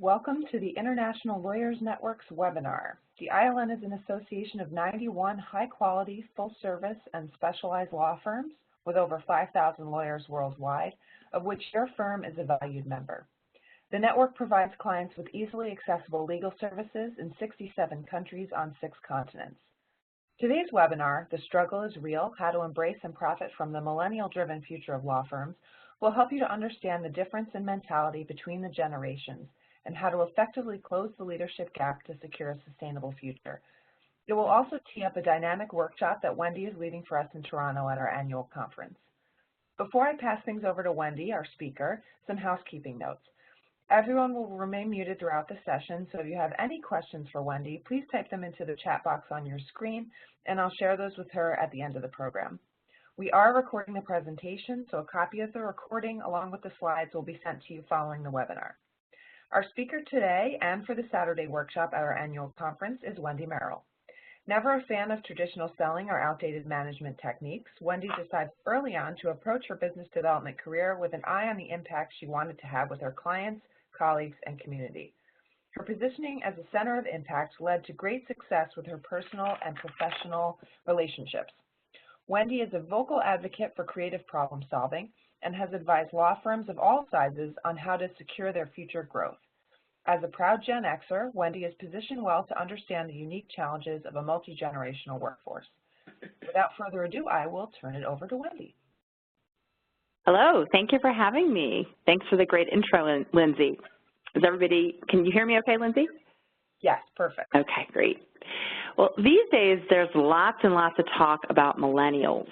Welcome to the International Lawyers Network's webinar. The ILN is an association of 91 high-quality, full-service, and specialized law firms with over 5,000 lawyers worldwide, of which your firm is a valued member. The network provides clients with easily accessible legal services in 67 countries on 6 continents. Today's webinar, The Struggle is Real, How to Embrace and Profit from the Millennial-Driven Future of Law Firms, will help you to understand the difference in mentality between the generations and how to effectively close the leadership gap to secure a sustainable future. It will also tee up a dynamic workshop that Wendy is leading for us in Toronto at our annual conference. Before I pass things over to Wendy, our speaker, some housekeeping notes. Everyone will remain muted throughout the session, so if you have any questions for Wendy, please type them into the chat box on your screen, and I'll share those with her at the end of the program. We are recording the presentation, so a copy of the recording along with the slides will be sent to you following the webinar. Our speaker today and for the Saturday workshop at our annual conference is Wendy Merrill. Never a fan of traditional selling or outdated management techniques, Wendy decided early on to approach her business development career with an eye on the impact she wanted to have with her clients, colleagues, and community. Her positioning as a center of impact led to great success with her personal and professional relationships. Wendy is a vocal advocate for creative problem solving and has advised law firms of all sizes on how to secure their future growth. As a proud Gen Xer, Wendy is positioned well to understand the unique challenges of a multi-generational workforce. Without further ado, I will turn it over to Wendy. Hello, thank you for having me. Thanks for the great intro, Lindsay. Can you hear me okay, Lindsay? Yes, perfect. Okay, great. Well, these days there's lots and lots of talk about millennials.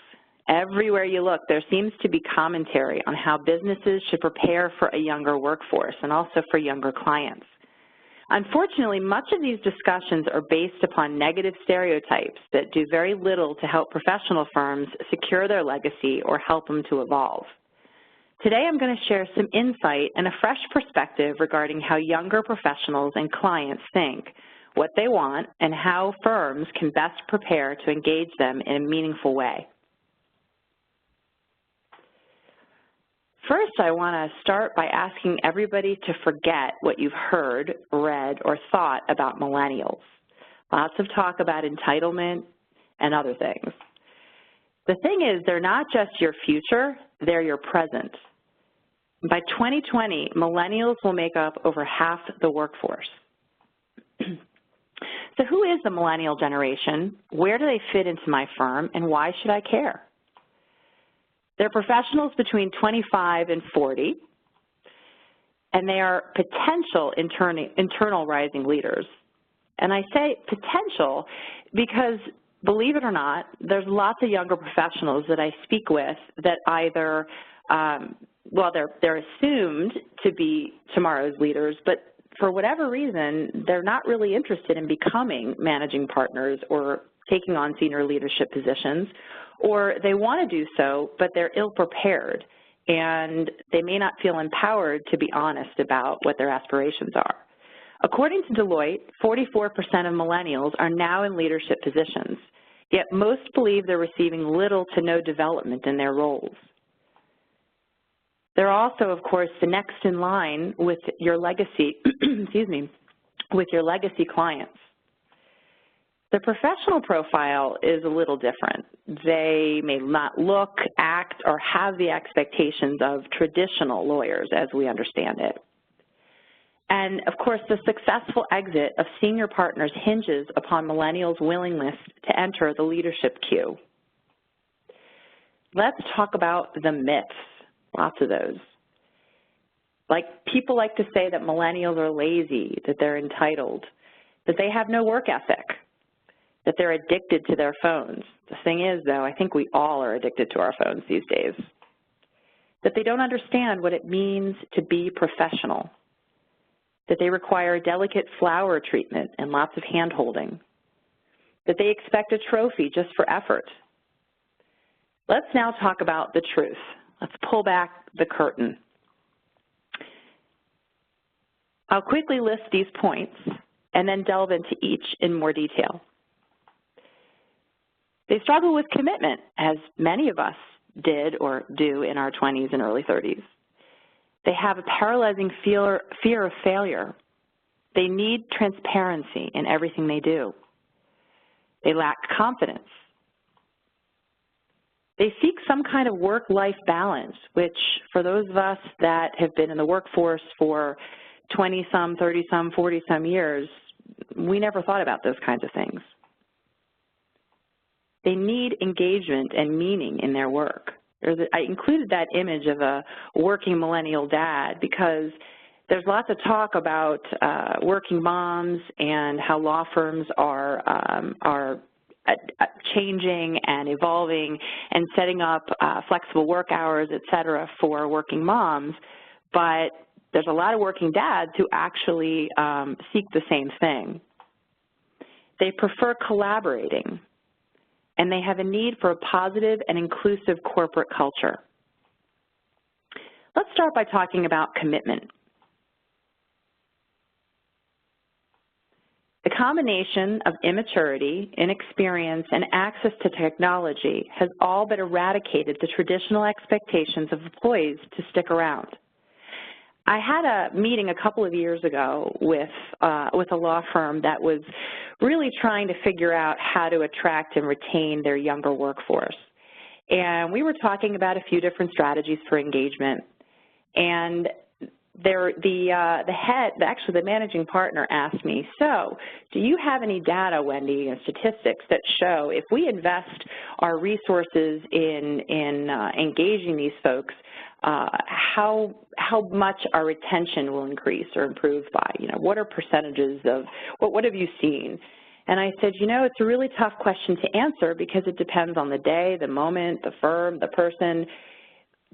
Everywhere you look, there seems to be commentary on how businesses should prepare for a younger workforce and also for younger clients. Unfortunately, much of these discussions are based upon negative stereotypes that do very little to help professional firms secure their legacy or help them to evolve. Today, I'm going to share some insight and a fresh perspective regarding how younger professionals and clients think, what they want, and how firms can best prepare to engage them in a meaningful way. First, I want to start by asking everybody to forget what you've heard, read, or thought about millennials. Lots of talk about entitlement and other things. The thing is, they're not just your future, they're your present. By 2020, millennials will make up over half the workforce. So who is the millennial generation? Where do they fit into my firm, and why should I care? They're professionals between 25 and 40, and they are potential internal rising leaders. And I say potential because, believe it or not, there's lots of younger professionals that I speak with that either, well, they're assumed to be tomorrow's leaders, but for whatever reason, they're not really interested in becoming managing partners or taking on senior leadership positions, or they want to do so, but they're ill-prepared, and they may not feel empowered to be honest about what their aspirations are. According to Deloitte, 44% of millennials are now in leadership positions, yet most believe they're receiving little to no development in their roles. They're also, of course, the next in line with your legacy, excuse me, with your legacy clients. The professional profile is a little different. They may not look, act, or have the expectations of traditional lawyers as we understand it. And, of course, the successful exit of senior partners hinges upon millennials' willingness to enter the leadership queue. Let's talk about the myths. Lots of those. People like to say that millennials are lazy, that they're entitled, that they have no work ethic, that they're addicted to their phones. The thing is, though, I think we all are addicted to our phones these days. That they don't understand what it means to be professional, that they require delicate flower treatment and lots of hand-holding, that they expect a trophy just for effort. Let's now talk about the truth. Let's pull back the curtain. I'll quickly list these points and then delve into each in more detail. They struggle with commitment, as many of us did or do in our 20s and early 30s. They have a paralyzing fear of failure, They need transparency in everything they do. They lack confidence. They seek some kind of work-life balance, which for those of us that have been in the workforce for 20-some, 30-some, 40-some years, we never thought about those kinds of things. They need engagement and meaning in their work. I included that image of a working millennial dad because there's lots of talk about working moms and how law firms are changing and evolving and setting up flexible work hours, et cetera, for working moms, but there's a lot of working dads who actually seek the same thing. They prefer collaborating, and they have a need for a positive and inclusive corporate culture. Let's start by talking about commitment. The combination of immaturity, inexperience, and access to technology has all but eradicated the traditional expectations of employees to stick around. I had a meeting a couple of years ago with a law firm that was really trying to figure out how to attract and retain their younger workforce. And we were talking about a few different strategies for engagement. And the managing partner asked me, so do you have any data, Wendy, and statistics that show if we invest our resources in engaging these folks, how much our retention will increase or improve by? You know, what are percentages of, what have you seen? And I said, you know, it's a really tough question to answer because it depends on the day, the moment, the firm, the person.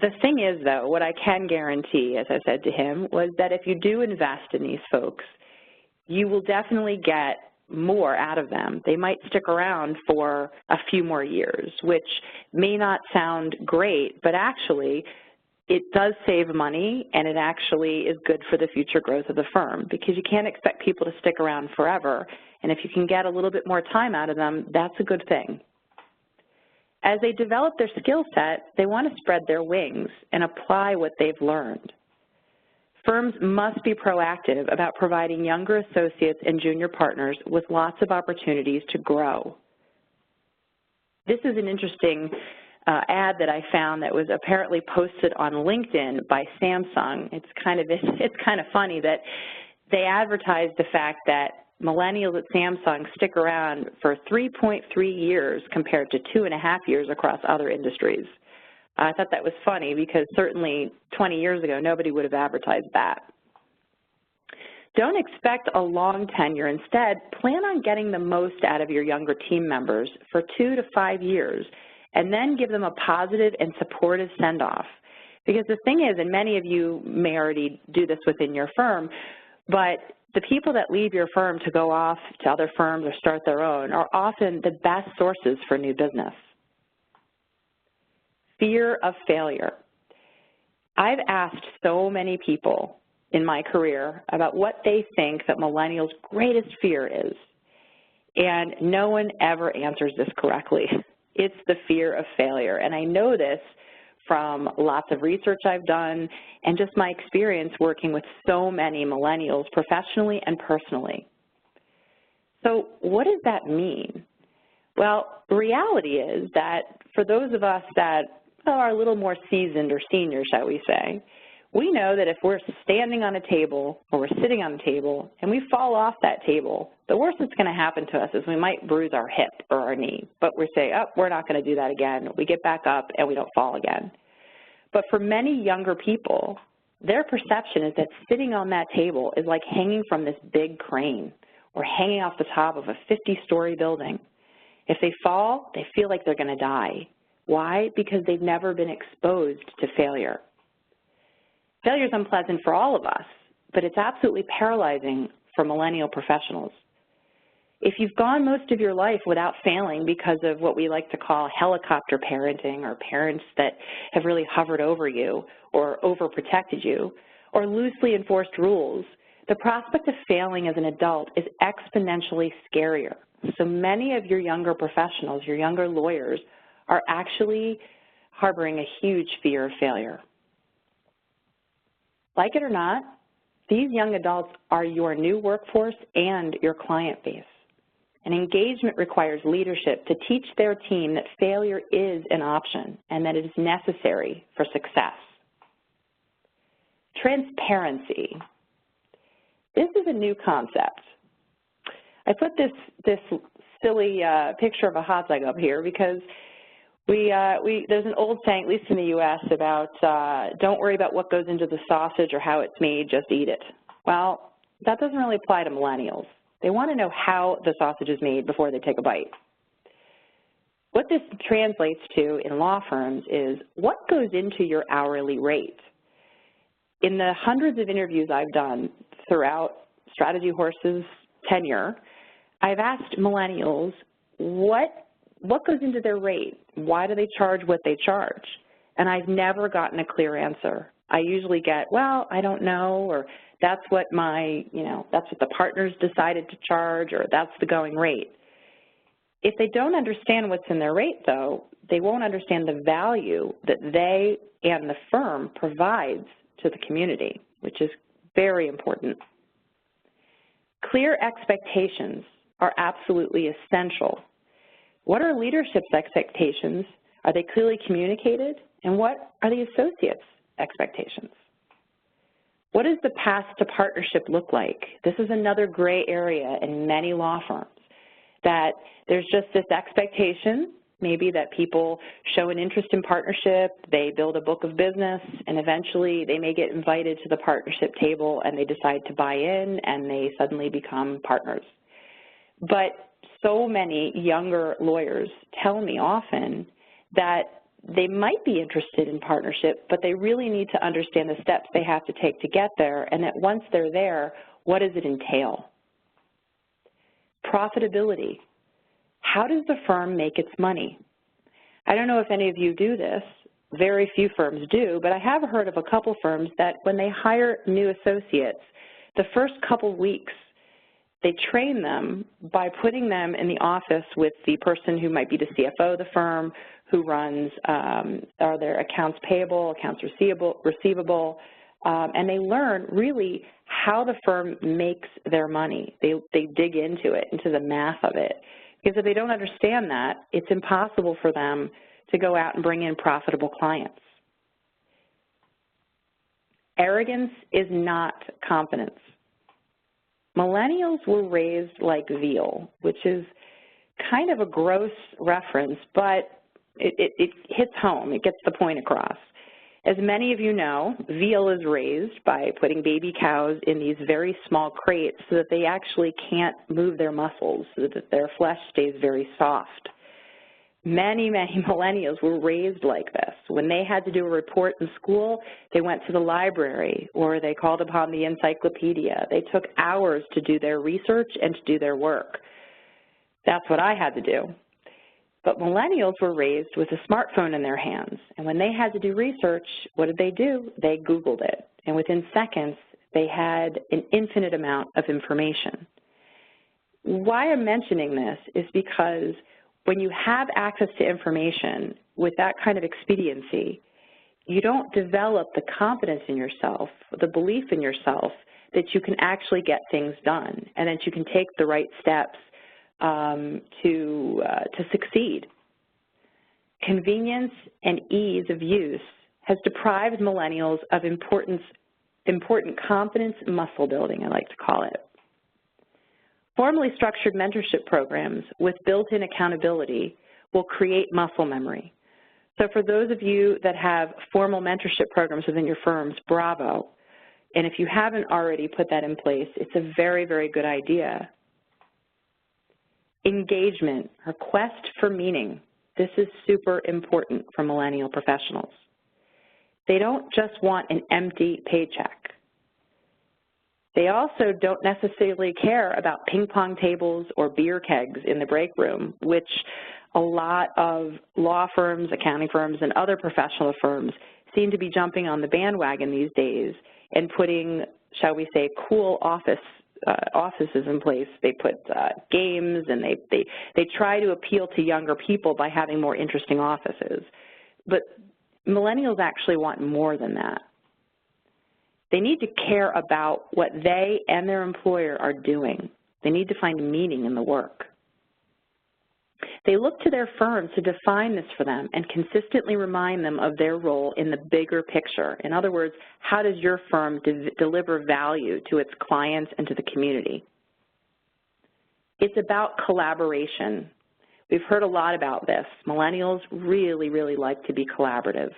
The thing is, though, what I can guarantee, as I said to him, was that if you do invest in these folks, you will definitely get more out of them. They might stick around for a few more years, which may not sound great, but actually it does save money, and it actually is good for the future growth of the firm because you can't expect people to stick around forever, and if you can get a little bit more time out of them, that's a good thing. As they develop their skill set, they want to spread their wings and apply what they've learned. Firms must be proactive about providing younger associates and junior partners with lots of opportunities to grow. This is an interesting ad that I found that was apparently posted on LinkedIn by Samsung. It's kind of funny that they advertised the fact that millennials at Samsung stick around for 3.3 years compared to 2.5 years across other industries. I thought that was funny because certainly 20 years ago, nobody would have advertised that. Don't expect a long tenure. Instead, plan on getting the most out of your younger team members for 2 to 5 years, and then give them a positive and supportive send-off. Because the thing is, and many of you may already do this within your firm, but the people that leave your firm to go off to other firms or start their own are often the best sources for new business. Fear of failure. I've asked so many people in my career about what they think that millennials' greatest fear is, and no one ever answers this correctly. It's the fear of failure, and I know this from lots of research I've done and just my experience working with so many millennials professionally and personally. So what does that mean? Well, the reality is that for those of us that are a little more seasoned or senior, shall we say, we know that if we're standing on a table or we're sitting on a table and we fall off that table, the worst that's going to happen to us is we might bruise our hip or our knee, but we say, oh, we're not going to do that again. We get back up and we don't fall again. But for many younger people, their perception is that sitting on that table is like hanging from this big crane or hanging off the top of a 50-story building. If they fall, they feel like they're going to die. Why? Because they've never been exposed to failure. Failure is unpleasant for all of us, but it's absolutely paralyzing for millennial professionals. If you've gone most of your life without failing because of what we like to call helicopter parenting, or parents that have really hovered over you or overprotected you, or loosely enforced rules, the prospect of failing as an adult is exponentially scarier. So many of your younger professionals, your younger lawyers, are actually harboring a huge fear of failure. Like it or not, These young adults are your new workforce and your client base. And engagement requires leadership to teach their team that failure is an option and that it is necessary for success. Transparency. This is a new concept. I put this silly picture of a hot dog up here because there's an old saying, at least in the U.S., about don't worry about what goes into the sausage or how it's made, just eat it. Well, that doesn't really apply to millennials. They want to know how the sausage is made before they take a bite. What this translates to in law firms is what goes into your hourly rate. In the hundreds of interviews I've done throughout Strategy Horse's tenure, I've asked millennials what goes into their rate? Why do they charge what they charge? And I've never gotten a clear answer. I usually get, well, I don't know, or that's what that's what the partners decided to charge, or that's the going rate. If they don't understand what's in their rate, though, they won't understand the value that they and the firm provides to the community, which is very important. Clear expectations are absolutely essential. What are leadership's expectations? Are they clearly communicated? And what are the associates' expectations? What does the path to partnership look like? This is another gray area in many law firms, that there's just this expectation, maybe that people show an interest in partnership, they build a book of business, and eventually they may get invited to the partnership table and they decide to buy in and they suddenly become partners. But so many younger lawyers tell me often that they might be interested in partnership, but they really need to understand the steps they have to take to get there, and that once they're there, what does it entail? Profitability. How does the firm make its money? I don't know if any of you do this. Very few firms do, but I have heard of a couple firms that when they hire new associates, the first couple weeks, they train them by putting them in the office with the person who might be the CFO of the firm, who runs are their accounts payable, accounts receivable, and they learn really how the firm makes their money. They dig into it, into the math of it. Because if they don't understand that, it's impossible for them to go out and bring in profitable clients. Arrogance is not confidence. Millennials were raised like veal, which is kind of a gross reference, but it hits home. It gets the point across. As many of you know, veal is raised by putting baby cows in these very small crates so that they actually can't move their muscles, so that their flesh stays very soft. Many, many millennials were raised like this. When they had to do a report in school, they went to the library or they called upon the encyclopedia. They took hours to do their research and to do their work. That's what I had to do. But millennials were raised with a smartphone in their hands, and when they had to do research, what did they do? They Googled it, and within seconds, they had an infinite amount of information. Why I'm mentioning this is because when you have access to information with that kind of expediency, you don't develop the confidence in yourself, the belief in yourself that you can actually get things done and that you can take the right steps to succeed. Convenience and ease of use has deprived millennials of important confidence muscle building, I like to call it. Formally structured mentorship programs with built-in accountability will create muscle memory. So for those of you that have formal mentorship programs within your firms, bravo. And if you haven't already put that in place, it's a very, very good idea. Engagement, or quest for meaning. This is super important for millennial professionals. They don't just want an empty paycheck. They also don't necessarily care about ping pong tables or beer kegs in the break room, which a lot of law firms, accounting firms, and other professional firms seem to be jumping on the bandwagon these days and putting, shall we say, cool offices in place. They put games, and they try to appeal to younger people by having more interesting offices. But millennials actually want more than that. They need to care about what they and their employer are doing. They need to find meaning in the work. They look to their firm to define this for them and consistently remind them of their role in the bigger picture. In other words, how does your firm deliver value to its clients and to the community? It's about collaboration. We've heard a lot about this. Millennials really, really like to be collaborative.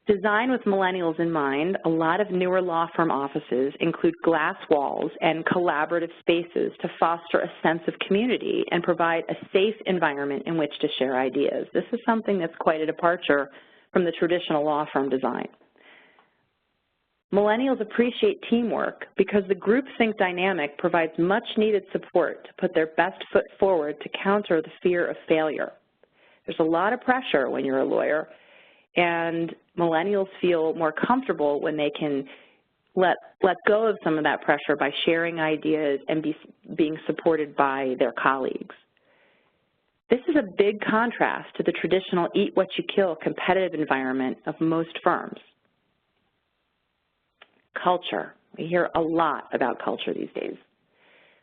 Designed with millennials in mind, a lot of newer law firm offices include glass walls and collaborative spaces to foster a sense of community and provide a safe environment in which to share ideas. This is something that's quite a departure from the traditional law firm design. Millennials appreciate teamwork because the groupthink dynamic provides much-needed support to put their best foot forward to counter the fear of failure. There's a lot of pressure when you're a lawyer, and millennials feel more comfortable when they can let go of some of that pressure by sharing ideas and being supported by their colleagues. This is a big contrast to the traditional eat-what-you-kill competitive environment of most firms. Culture. We hear a lot about culture these days.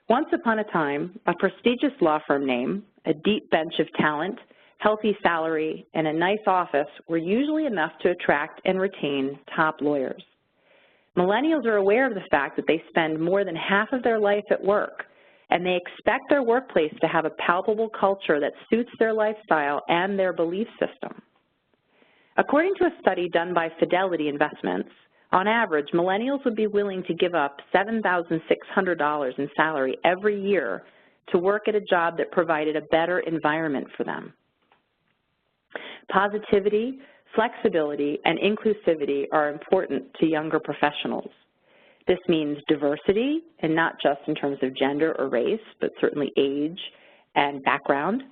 Once upon a time, a prestigious law firm name, a deep bench of talent, healthy salary, and a nice office were usually enough to attract and retain top lawyers. Millennials are aware of the fact that they spend more than half of their life at work, and they expect their workplace to have a palpable culture that suits their lifestyle and their belief system. According to a study done by Fidelity Investments, on average, millennials would be willing to give up $7,600 in salary every year to work at a job that provided a better environment for them. Positivity, flexibility, and inclusivity are important to younger professionals. This means diversity, and not just in terms of gender or race, but certainly age and background,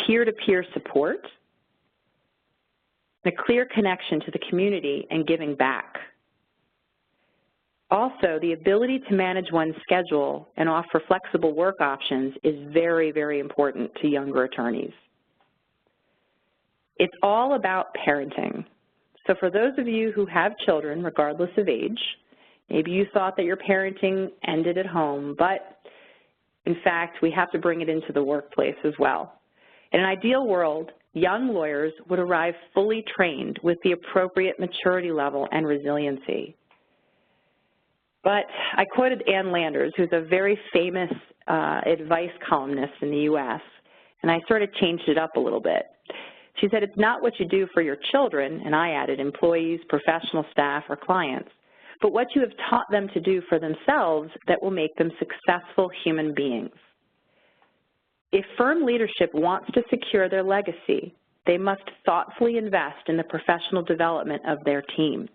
peer-to-peer support, and a clear connection to the community and giving back. Also, the ability to manage one's schedule and offer flexible work options is very, very important to younger attorneys. It's all about parenting. So for those of you who have children, regardless of age, maybe you thought that your parenting ended at home, but in fact, we have to bring it into the workplace as well. In an ideal world, young lawyers would arrive fully trained with the appropriate maturity level and resiliency. But I quoted Ann Landers, who's a very famous advice columnist in the U.S., and I sort of changed it up a little bit. She said, it's not what you do for your children, and I added employees, professional staff, or clients, but what you have taught them to do for themselves that will make them successful human beings. If firm leadership wants to secure their legacy, they must thoughtfully invest in the professional development of their team.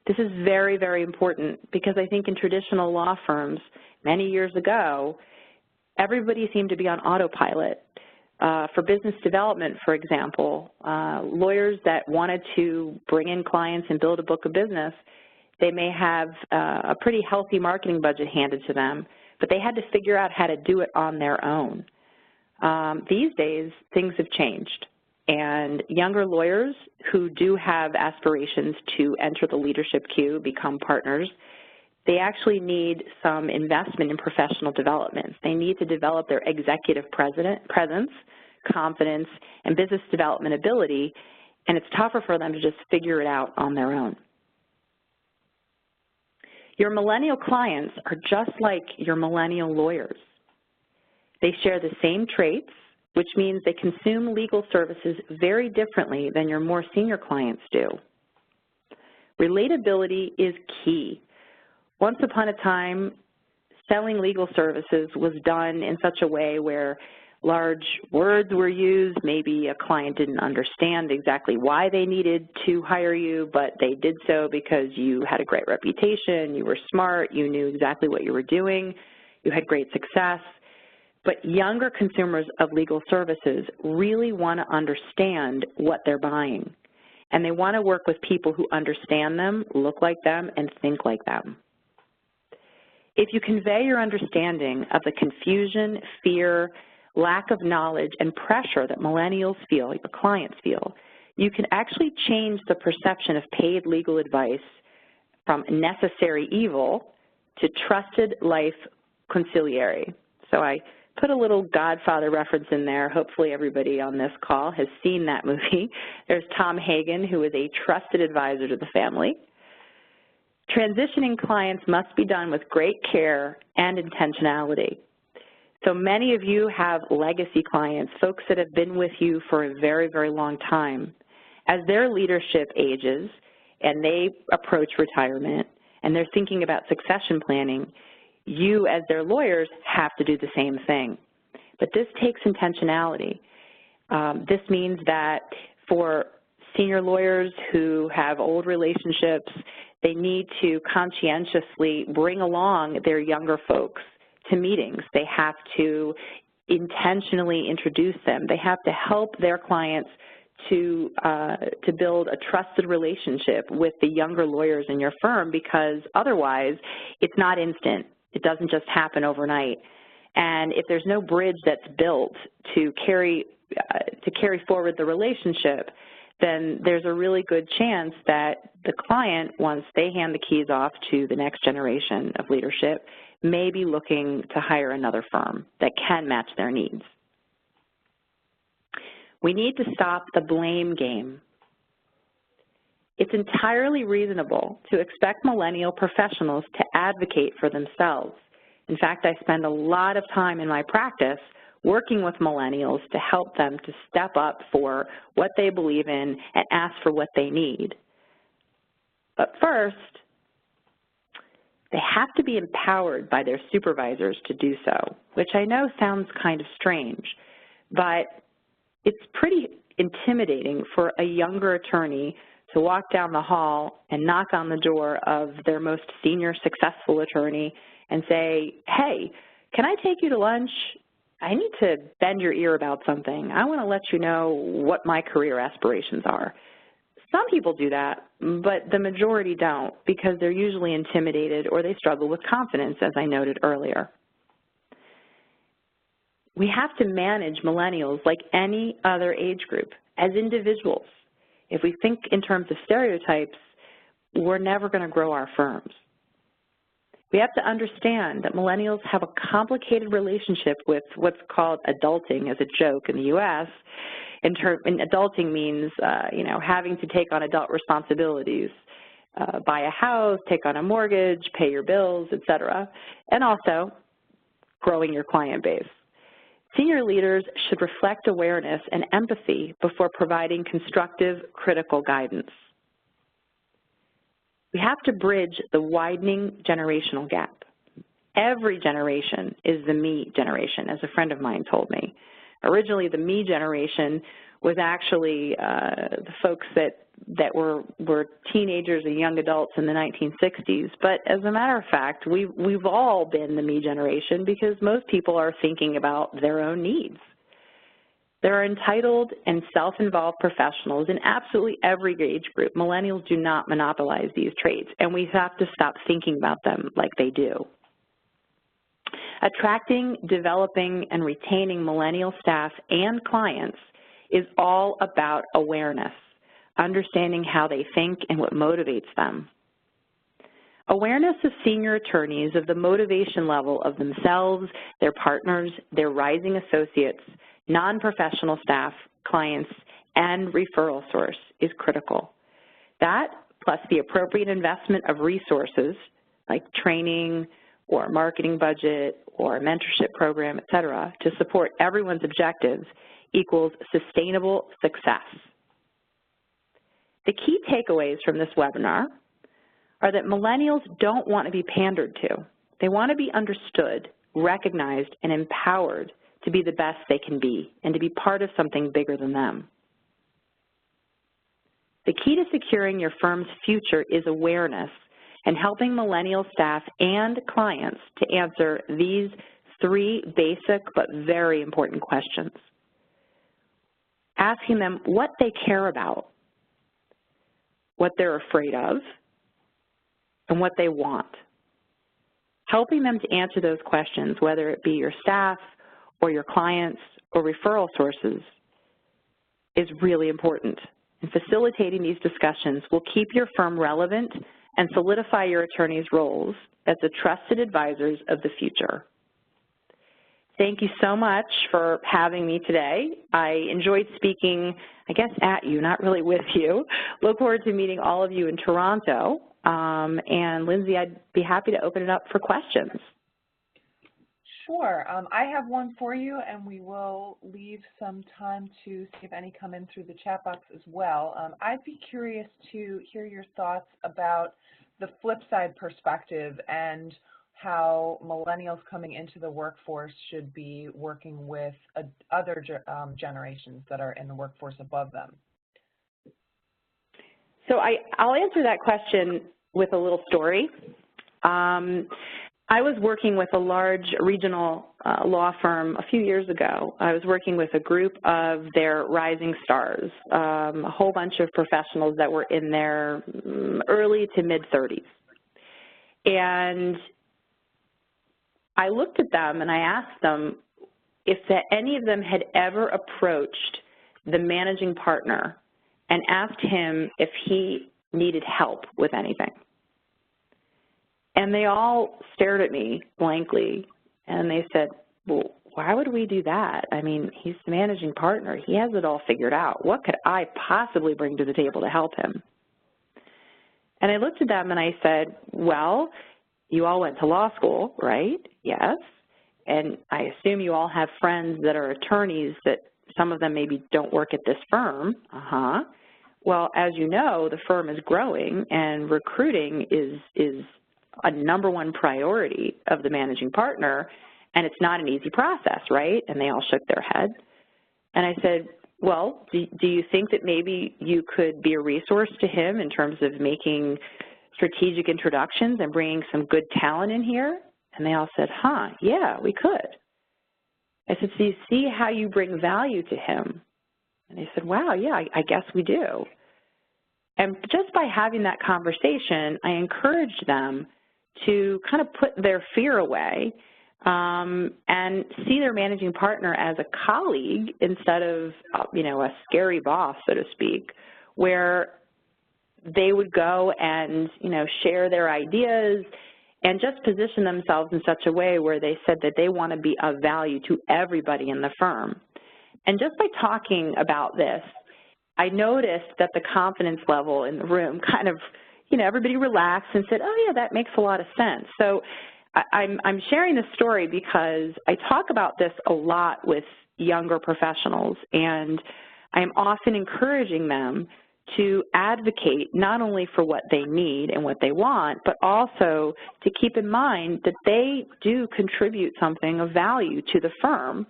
This is very, very important because I think in traditional law firms many years ago, everybody seemed to be on autopilot. For business development, for example, lawyers that wanted to bring in clients and build a book of business, they may have a pretty healthy marketing budget handed to them, but they had to figure out how to do it on their own. These days, things have changed, and younger lawyers who do have aspirations to enter the leadership queue, become partners, they actually need some investment in professional development. They need to develop their executive presence, confidence, and business development ability, and it's tougher for them to just figure it out on their own. Your millennial clients are just like your millennial lawyers. They share the same traits, which means they consume legal services very differently than your more senior clients do. Relatability is key. Once upon a time, selling legal services was done in such a way where large words were used. Maybe a client didn't understand exactly why they needed to hire you, but they did so because you had a great reputation, you were smart, you knew exactly what you were doing, you had great success. But younger consumers of legal services really want to understand what they're buying, and they want to work with people who understand them, look like them, and think like them. If you convey your understanding of the confusion, fear, lack of knowledge, and pressure that millennials feel, your clients feel, you can actually change the perception of paid legal advice from necessary evil to trusted life conciliary. So I put a little Godfather reference in there. Hopefully everybody on this call has seen that movie. There's Tom Hagen, who is a trusted advisor to the family. Transitioning clients must be done with great care and intentionality. So many of you have legacy clients, folks that have been with you for a very, very long time. As their leadership ages and they approach retirement and they're thinking about succession planning, you as their lawyers have to do the same thing. But this takes intentionality. This means that for senior lawyers who have old relationships, they need to conscientiously bring along their younger folks to meetings. They have to intentionally introduce them. They have to help their clients to build a trusted relationship with the younger lawyers in your firm, because otherwise it's not instant. It doesn't just happen overnight. And if there's no bridge that's built to carry forward the relationship, then there's a really good chance that the client, once they hand the keys off to the next generation of leadership, may be looking to hire another firm that can match their needs. We need to stop the blame game. It's entirely reasonable to expect millennial professionals to advocate for themselves. In fact, I spend a lot of time in my practice working with millennials to help them to step up for what they believe in and ask for what they need. But first, they have to be empowered by their supervisors to do so, which I know sounds kind of strange, but it's pretty intimidating for a younger attorney to walk down the hall and knock on the door of their most senior successful attorney and say, hey, can I take you to lunch? I need to bend your ear about something. I want to let you know what my career aspirations are. Some people do that, but the majority don't, because they're usually intimidated or they struggle with confidence, as I noted earlier. We have to manage millennials like any other age group, as individuals. If we think in terms of stereotypes, we're never going to grow our firms. We have to understand that millennials have a complicated relationship with what's called adulting as a joke in the U.S. And adulting means, having to take on adult responsibilities, buy a house, take on a mortgage, pay your bills, et cetera, and also growing your client base. Senior leaders should reflect awareness and empathy before providing constructive, critical guidance. We have to bridge the widening generational gap. Every generation is the me generation, as a friend of mine told me. Originally, the me generation was actually the folks that were teenagers and young adults in the 1960s. But as a matter of fact, we've all been the me generation, because most people are thinking about their own needs. There are entitled and self-involved professionals in absolutely every age group. Millennials do not monopolize these traits, and we have to stop thinking about them like they do. Attracting, developing, and retaining millennial staff and clients is all about awareness, understanding how they think and what motivates them. Awareness of senior attorneys of the motivation level of themselves, their partners, their rising associates, non-professional staff, clients, and referral source is critical. That, plus the appropriate investment of resources like training or marketing budget or a mentorship program, et cetera, to support everyone's objectives equals sustainable success. The key takeaways from this webinar are that millennials don't want to be pandered to. They want to be understood, recognized, and empowered to be the best they can be and to be part of something bigger than them. The key to securing your firm's future is awareness and helping millennial staff and clients to answer these three basic but very important questions. Asking them what they care about, what they're afraid of, and what they want. Helping them to answer those questions, whether it be your staff or your clients or referral sources, is really important. and facilitating these discussions will keep your firm relevant and solidify your attorneys' roles as the trusted advisors of the future. Thank you so much for having me today. I enjoyed speaking, I guess, at you, not really with you. Look forward to meeting all of you in Toronto. And Lindsay, I'd be happy to open it up for questions. Sure. I have one for you, and we will leave some time to see if any come in through the chat box as well. I'd be curious to hear your thoughts about the flip side perspective and how millennials coming into the workforce should be working with other generations that are in the workforce above them. So I'll answer that question with a little story. I was working with a large regional law firm a few years ago. I was working with a group of their rising stars, a whole bunch of professionals that were in their early to mid-30s. And I looked at them and I asked them if any of them had ever approached the managing partner and asked him if he needed help with anything. And they all stared at me blankly, and they said, well, why would we do that? I mean, he's the managing partner. He has it all figured out. What could I possibly bring to the table to help him? And I looked at them and I said, well, you all went to law school, right? Yes. And I assume you all have friends that are attorneys that some of them maybe don't work at this firm. Well, as you know, the firm is growing and recruiting is a #1 priority of the managing partner, and it's not an easy process, right? And they all shook their head. And I said, well, do you think that maybe you could be a resource to him in terms of making strategic introductions and bringing some good talent in here? And they all said, yeah, we could. I said, so you see how you bring value to him? And they said, wow, yeah, I guess we do. And just by having that conversation, I encouraged them to kind of put their fear away and see their managing partner as a colleague instead of, a scary boss, so to speak, where they would go and, share their ideas and just position themselves in such a way where they said that they want to be of value to everybody in the firm. And just by talking about this, I noticed that the confidence level in the room kind of, everybody relaxed and said, oh, yeah, that makes a lot of sense. So I'm sharing this story because I talk about this a lot with younger professionals, and I'm often encouraging them to advocate not only for what they need and what they want, but also to keep in mind that they do contribute something of value to the firm,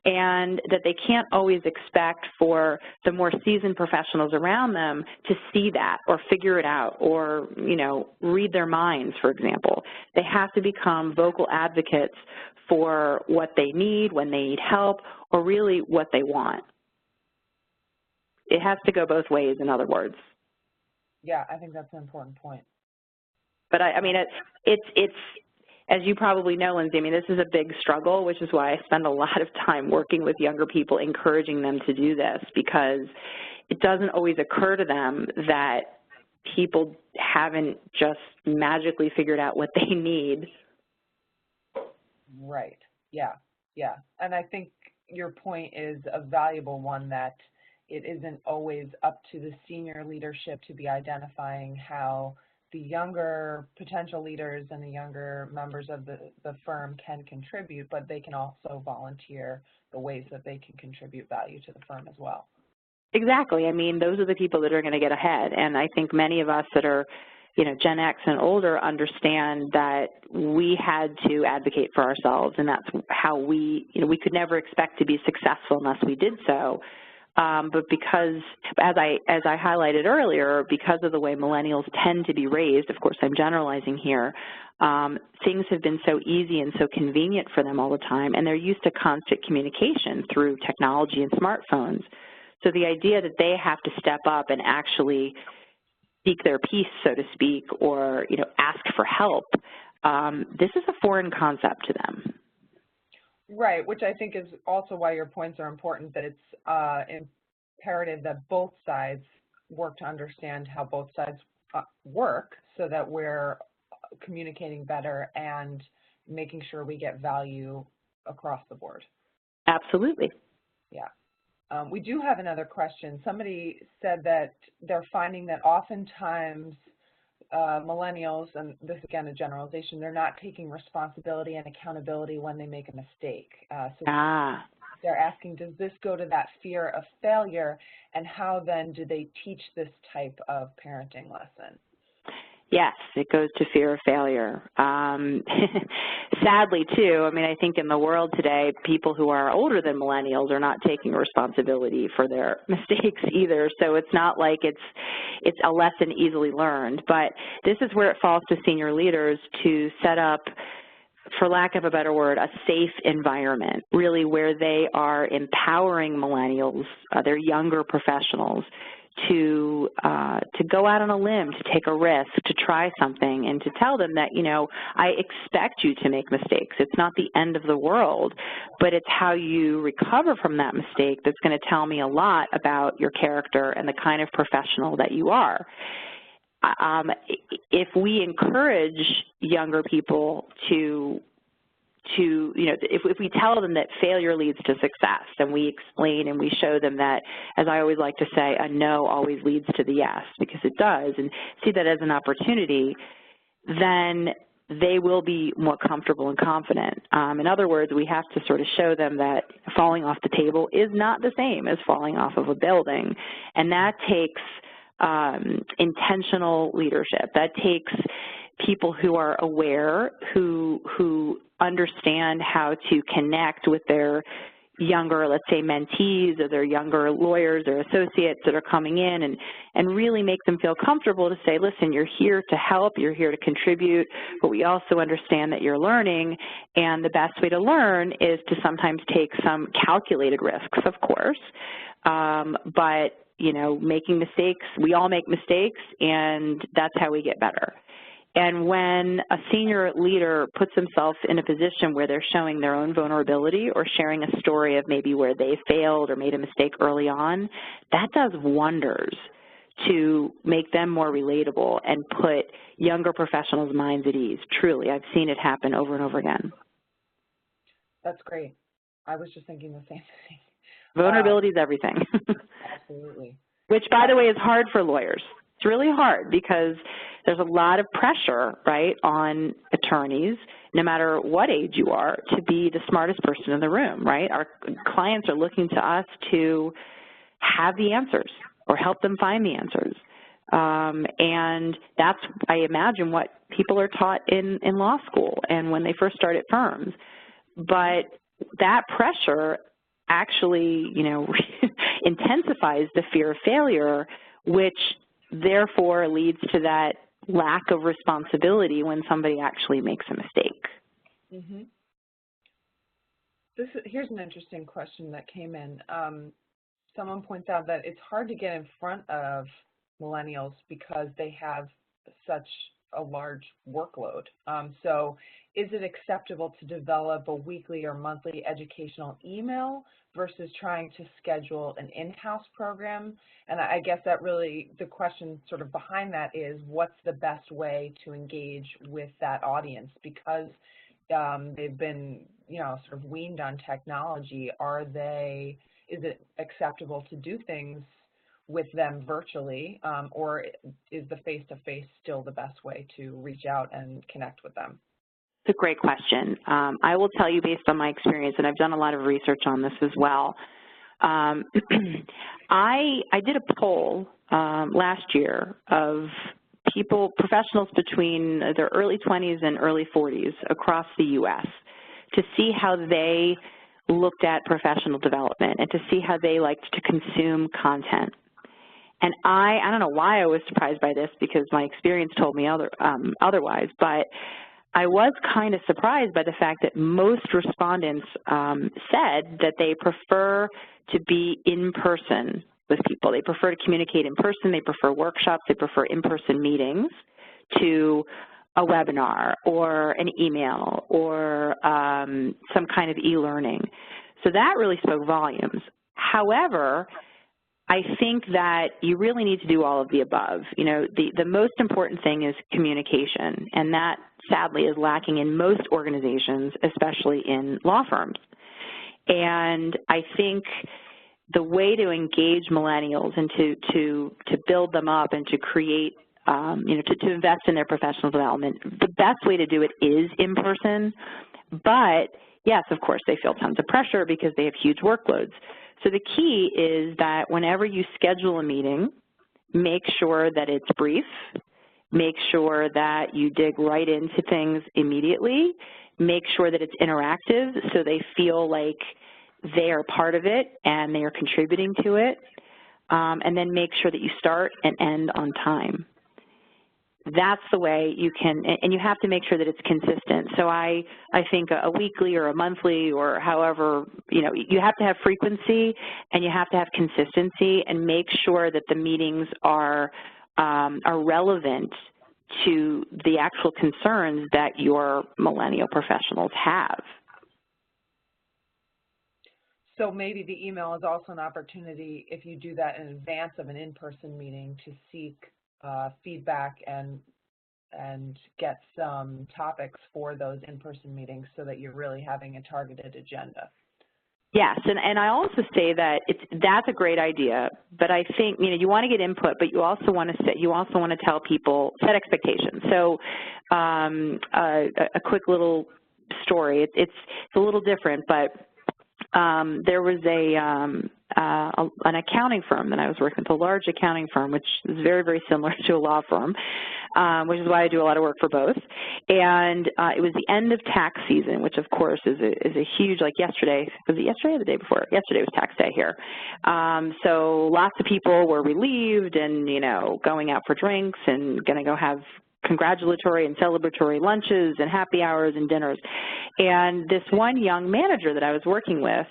and that they can't always expect for the more seasoned professionals around them to see that or figure it out or, read their minds, for example. They have to become vocal advocates for what they need, when they need help, or really what they want. It has to go both ways, in other words. Yeah, I think that's an important point. But I mean, it's as you probably know, Lindsay, this is a big struggle, which is why I spend a lot of time working with younger people, encouraging them to do this, because it doesn't always occur to them that people haven't just magically figured out what they need. Right, yeah. And I think your point is a valuable one, that it isn't always up to the senior leadership to be identifying how the younger potential leaders and the younger members of the firm can contribute, but they can also volunteer the ways that they can contribute value to the firm as well. Exactly. Those are the people that are going to get ahead. And I think many of us that are, Gen X and older understand that we had to advocate for ourselves, and that's how we could never expect to be successful unless we did so. But because, as I highlighted earlier, because of the way millennials tend to be raised, of course I'm generalizing here, things have been so easy and so convenient for them all the time, and they're used to constant communication through technology and smartphones. So the idea that they have to step up and actually seek their peace, so to speak, or ask for help, this is a foreign concept to them. Right, which I think is also why your points are important, that it's imperative that both sides work to understand how both sides work so that we're communicating better and making sure we get value across the board. Absolutely. Yeah. We do have another question. Somebody said that they're finding that oftentimes millennials, and this again a generalization, they're not taking responsibility and accountability when they make a mistake. They're asking, does this go to that fear of failure, and how then do they teach this type of parenting lesson? Yes, it goes to fear of failure. Sadly, too, I mean, I think in the world today, people who are older than millennials are not taking responsibility for their mistakes either. So it's not like it's a lesson easily learned. But this is where it falls to senior leaders to set up, for lack of a better word, a safe environment, really where they are empowering millennials, their younger professionals, to go out on a limb, to take a risk, to try something, and to tell them that, you know, I expect you to make mistakes. It's not the end of the world, but it's how you recover from that mistake that's going to tell me a lot about your character and the kind of professional that you are. If we encourage younger people to you know, if we tell them that failure leads to success, and we explain and we show them that, as I always like to say, a no always leads to the yes, because it does, and see that as an opportunity, then they will be more comfortable and confident. In other words, we have to sort of show them that falling off the table is not the same as falling off of a building, and that takes intentional leadership. That takes people who are aware, who understand how to connect with their younger, let's say, mentees or their younger lawyers or associates that are coming in, and really make them feel comfortable to say, listen, you're here to help, you're here to contribute, but we also understand that you're learning, and the best way to learn is to sometimes take some calculated risks, of course, but, you know, making mistakes, we all make mistakes, and that's how we get better. And when a senior leader puts himself in a position where they're showing their own vulnerability or sharing a story of maybe where they failed or made a mistake early on, that does wonders to make them more relatable and put younger professionals' minds at ease. Truly, I've seen it happen over and over again. That's great. I was just thinking the same thing. Vulnerability is everything. Absolutely. Which, by the way, is hard for lawyers. It's really hard because there's a lot of pressure, right, on attorneys, no matter what age you are, to be the smartest person in the room, right? Our clients are looking to us to have the answers or help them find the answers. And that's, I imagine, what people are taught in law school and when they first start at firms. But that pressure actually, you know, intensifies the fear of failure, which therefore leads to that lack of responsibility when somebody actually makes a mistake. Mm-hmm. Here's an interesting question that came in. Someone points out that it's hard to get in front of millennials because they have such a large workload. So is it acceptable to develop a weekly or monthly educational email versus trying to schedule an in-house program? And I guess that really, the question sort of behind that is, what's the best way to engage with that audience? Because they've been, you know, sort of weaned on technology. Is it acceptable to do things with them virtually, or is the face-to-face still the best way to reach out and connect with them? It's a great question. I will tell you, based on my experience, and I've done a lot of research on this as well, I did a poll last year of professionals between their early 20s and early 40s across the U.S. to see how they looked at professional development and to see how they liked to consume content. And I don't know why I was surprised by this, because my experience told me otherwise, but I was kind of surprised by the fact that most respondents said that they prefer to be in person with people. They prefer to communicate in person. They prefer workshops. They prefer in-person meetings to a webinar or an email or some kind of e-learning. So that really spoke volumes. However, I think that you really need to do all of the above. You know, the most important thing is communication, and that sadly is lacking in most organizations, especially in law firms. And I think the way to engage millennials and to build them up and to create, you know, to invest in their professional development, the best way to do it is in person. But yes, of course, they feel tons of pressure because they have huge workloads. So the key is that whenever you schedule a meeting, make sure that it's brief, make sure that you dig right into things immediately, make sure that it's interactive so they feel like they are part of it and they are contributing to it, and then make sure that you start and end on time. That's the way you can, and you have to make sure that it's consistent. So I think a weekly or a monthly or however, you know, you have to have frequency and you have to have consistency and make sure that the meetings are relevant to the actual concerns that your millennial professionals have. So maybe the email is also an opportunity, if you do that in advance of an in-person meeting, to seek feedback and get some topics for those in-person meetings so that you're really having a targeted agenda. Yes, and I also say that that's a great idea, but I think, you know, you want to get input, but you also want to tell people, set expectations. So a quick little story. It's a little different, but there was an accounting firm that I was working with, a large accounting firm, which is very, very similar to a law firm, which is why I do a lot of work for both. And it was the end of tax season, which of course is a huge, like yesterday, was it yesterday or the day before? Yesterday was tax day here. So lots of people were relieved and, you know, going out for drinks and going to go have congratulatory and celebratory lunches and happy hours and dinners. And this one young manager that I was working with,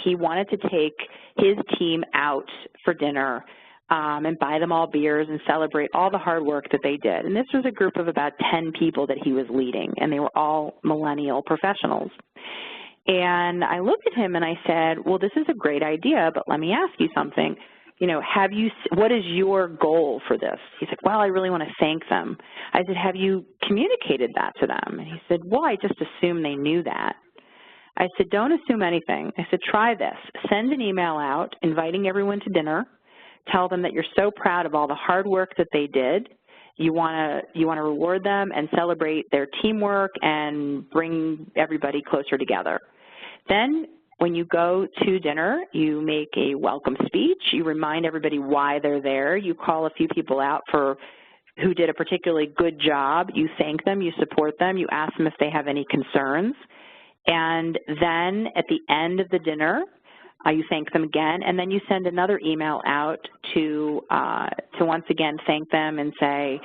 he wanted to take his team out for dinner and buy them all beers and celebrate all the hard work that they did. And this was a group of about 10 people that he was leading, and they were all millennial professionals. And I looked at him and I said, well, this is a great idea, but let me ask you something. You know, what is your goal for this? He's like, well, I really want to thank them. I said, have you communicated that to them? And he said, well, I just assumed they knew that. I said, don't assume anything. I said, try this. Send an email out inviting everyone to dinner. Tell them that you're so proud of all the hard work that they did. You want to reward them and celebrate their teamwork and bring everybody closer together. Then when you go to dinner, you make a welcome speech. You remind everybody why they're there. You call a few people out who did a particularly good job. You thank them. You support them. You ask them if they have any concerns. And then at the end of the dinner, you thank them again, and then you send another email out to once again thank them and say,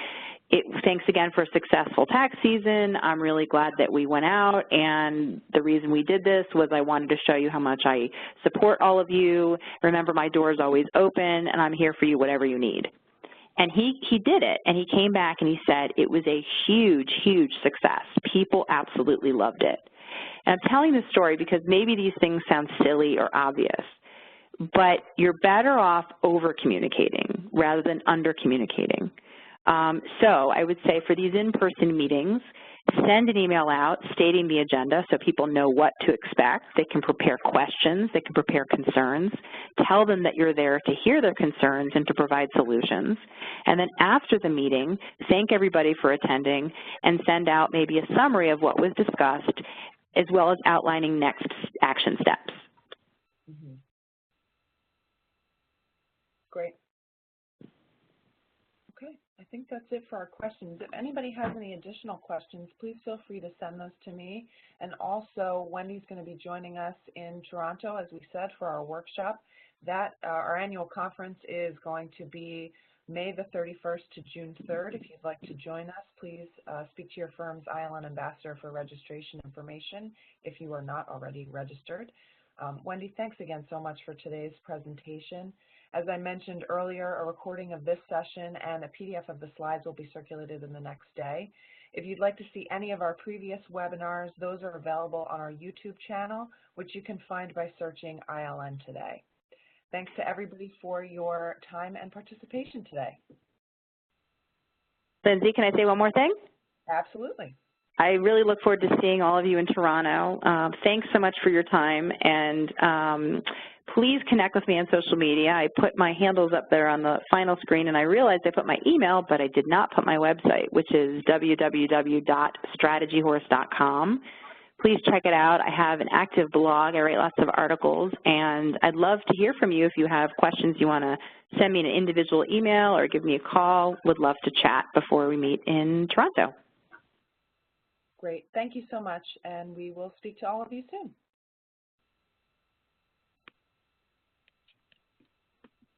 thanks again for a successful tax season. I'm really glad that we went out, and the reason we did this was I wanted to show you how much I support all of you. Remember, my door is always open, and I'm here for you whatever you need. And he did it, and he came back and he said it was a huge, huge success. People absolutely loved it. And I'm telling this story because maybe these things sound silly or obvious, but you're better off over-communicating rather than under-communicating. So I would say for these in-person meetings, send an email out stating the agenda so people know what to expect. They can prepare questions. They can prepare concerns. Tell them that you're there to hear their concerns and to provide solutions. And then after the meeting, thank everybody for attending and send out maybe a summary of what was discussed as well as outlining next action steps. Mm-hmm. Great. Okay, I think that's it for our questions. If anybody has any additional questions, please feel free to send those to me. And also, Wendy's going to be joining us in Toronto, as we said, for our workshop. Our annual conference is going to be May the 31st to June 3rd. If you'd like to join us, please speak to your firm's ILN ambassador for registration information if you are not already registered. Wendy, thanks again so much for today's presentation. As I mentioned earlier, a recording of this session and a PDF of the slides will be circulated in the next day. If you'd like to see any of our previous webinars, those are available on our YouTube channel, which you can find by searching ILN Today. Thanks to everybody for your time and participation today. Lindsay, can I say one more thing? Absolutely. I really look forward to seeing all of you in Toronto. Thanks so much for your time, and please connect with me on social media. I put my handles up there on the final screen, and I realized I put my email, but I did not put my website, which is www.strategyhorse.com. Please check it out. I have an active blog. I write lots of articles, and I'd love to hear from you if you have questions you want to send me an individual email or give me a call. Would love to chat before we meet in Toronto. Great. Thank you so much, and we will speak to all of you soon.